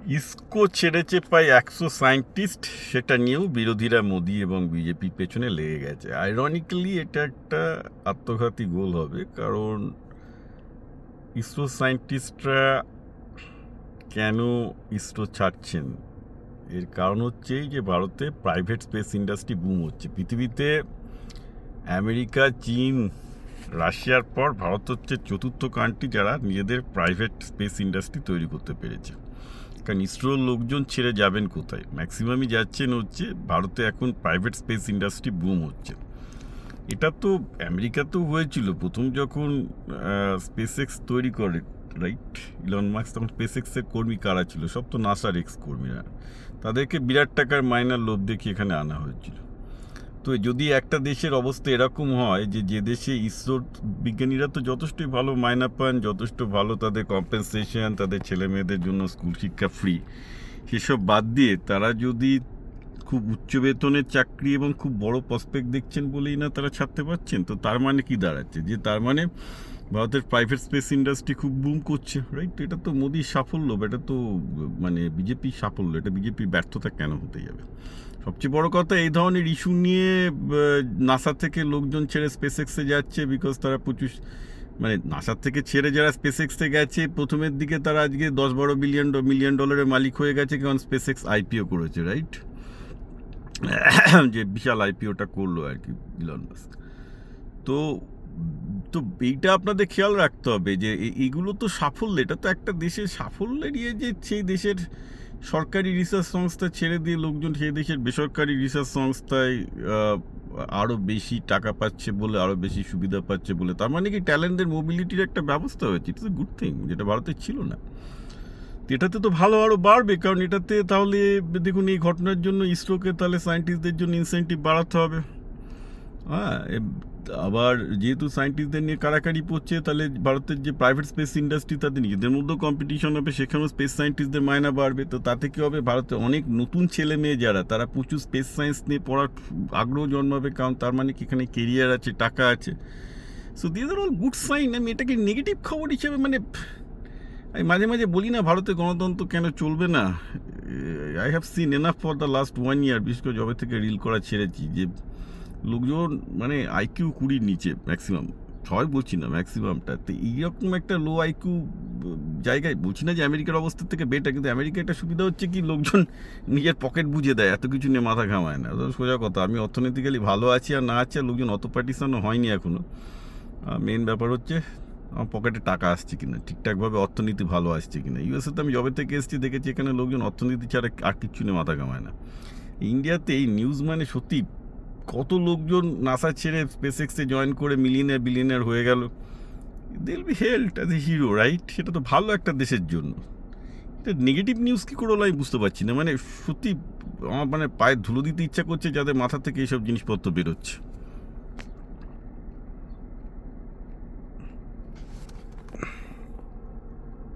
ইসকো ছেড়েছে প্রায় 100 সায়েন্টিস্ট, সেটা নিয়েও বিরোধীরা মোদি এবং বিজেপির পেছনে লেগে গেছে। আইরনিক্যালি এটা একটা আত্মঘাতী গোল হবে, কারণ ইসরো সায়েন্টিস্টরা কেন ইসরো ছাড়ছেন, এর কারণ হচ্ছে যে ভারতে প্রাইভেট স্পেস ইন্ডাস্ট্রি বুম হচ্ছে। পৃথিবীতে আমেরিকা, চীন, রাশিয়ার পর ভারত হচ্ছে চতুর্থ কান্ট্রি যারা নিজেদের প্রাইভেট স্পেস ইন্ডাস্ট্রি তৈরি করতে পেরেছে। কারণ ইসরোর লোকজন ছেড়ে যাবেন কোথায়? ম্যাক্সিমামই যাচ্ছেন হচ্ছে ভারতে। এখন প্রাইভেট স্পেস ইন্ডাস্ট্রি বুম হচ্ছে। এটা তো আমেরিকাতেও হয়েছিল প্রথম যখন স্পেস এক্স তৈরি করে, রাইট? ইলন মাস্ক, তখন স্পেস এক্সের কর্মী কারা ছিল? সব তো নাসার এক্স কর্মীরা। তাদেরকে বিরাট টাকার মাইনার লোভ দেখিয়ে এখানে আনা হয়েছিল। তো যদি একটা দেশের অবস্থা এরকম হয় যে দেশে ইসরোর বিজ্ঞানীরা তো যথেষ্টই ভালো মাইনা পান, যথেষ্ট ভালো তাদের কম্পেনসেশন, তাদের ছেলে মেয়েদের জন্য স্কুল শিক্ষা ফ্রি, সেসব বাদ দিয়ে তারা যদি খুব উচ্চ বেতনের চাকরি এবং খুব বড় প্রসপেক্ট দেখছেন বলেই না তারা ছাড়তে পারছেন, তো তার মানে কি দাঁড়াচ্ছে? যে তার মানে ভারতের প্রাইভেট স্পেস ইন্ডাস্ট্রি খুব বুম করছে, রাইট? এটা তো মোদির সাফল্য, এটা তো মানে বিজেপির সাফল্য। এটা বিজেপির ব্যর্থতা কেন হতে যাবে? সবচেয়ে বড় কথা, এই ধরনের ইস্যু নিয়ে নাসা থেকে লোকজন ছেড়ে স্পেস এক্সে যাচ্ছে, বিকজ তারা প্রচুর, মানে নাসার থেকে ছেড়ে যারা স্পেস এক্সে গেছে প্রথমের দিকে তারা আজকে 10-12 মিলিয়ন ডলারের মালিক হয়ে গেছে, কারণ স্পেস এক্স আইপিও করেছে, রাইট? যে বিশাল আইপিওটা করলো আর কি ইলন মাস্ক। তো তো এইটা আপনাদের খেয়াল রাখতে হবে যে এইগুলো তো সাফল্য, এটা তো একটা দেশের সাফল্য নিয়ে যে সেই দেশের সরকারি রিসার্চ সংস্থা ছেড়ে দিয়ে লোকজন সেই দেশের বেসরকারি রিসার্চ সংস্থায় আরও বেশি টাকা পাচ্ছে বলে, আরও বেশি সুবিধা পাচ্ছে বলে, তার মানে কি ট্যালেন্টের মোবিলিটির একটা ব্যবস্থা হয়েছে। ইটস এ গুড থিং, যেটা ভারতে ছিল না। এটাতে তো ভালো আরও বাড়বে, কারণ এটাতে তাহলে দেখুন এই ঘটনার জন্য ইসরোকে তাহলে সায়েন্টিস্টদের জন্য ইনসেন্টিভ বাড়াতে হবে। হ্যাঁ, আবার যেহেতু সায়েন্টিস্টদের নিয়ে কারাকারি পড়ছে, তাহলে ভারতের যে প্রাইভেট স্পেস ইন্ডাস্ট্রি তাদের নিজেদের মধ্যেও কম্পিটিশন হবে, সেখানেও স্পেস সায়েন্টিস্টদের মায়না বাড়বে। তো তাতে কী হবে? ভারতে অনেক নতুন ছেলে মেয়ে যারা তারা প্রচুর স্পেস সায়েন্স নিয়ে পড়ার আগ্রহ জন্মাবে, কারণ তার মানে কি এখানে কেরিয়ার আছে, টাকা আছে। So this are all good sign. আমি এটাকে নেগেটিভ খবর হিসেবে, মানে আমি মাঝে মাঝে বলি না ভারতে গণতন্ত্র কেন চলবে না। I have seen enough for the last 1 ইয়ার, বিশেষ করে যবে থেকে রিল করা ছেড়েছি, যে লোকজন মানে আইকিউ 20-র নিচে ম্যাক্সিমাম, সবাই বলছি না, ম্যাক্সিমামটা। তো এইরকম একটা লো আইকিউ জায়গায়, বলছি না যে আমেরিকার অবস্থার থেকে বেটার, কিন্তু আমেরিকা একটা সুবিধা হচ্ছে কি লোকজন নিজের পকেট বুঝে দেয়, এত কিছু নিয়ে মাথা ঘামায় না। সোজা কথা, আমি অর্থনৈতিক্যালি ভালো আছি আর না আছে, আর লোকজন অত পার্টিশনও হয়নি এখনও। মেন ব্যাপার হচ্ছে আমার পকেটে টাকা আসছে কিনা, ঠিকঠাকভাবে অর্থনীতি ভালো আসছে কিনা। ইউএসএতে আমি যবে থেকে এসেছি দেখেছি এখানে লোকজন অর্থনীতি ছাড়া আর কিচ্ছু নিয়ে মাথা ঘামায় না। ইন্ডিয়াতে এই নিউজ মানে সত্যি, কত লোকজন নাসা ছেড়ে স্পেস এক্সে জয়েন করে মিলিয়নিয়ার বিলিয়নিয়ার হয়ে গেল। They will be held as a hero, right? সেটা তো ভালো একটা দেশের জন্য। এটা নেগেটিভ নিউজ কী করে হলো আমি বুঝতে পারছি না। মানে সত্যি আমার মানে পায়ে ধুলো দিতে ইচ্ছা করছে যাদের মাথা থেকে এইসব জিনিসপত্র বেরোচ্ছে।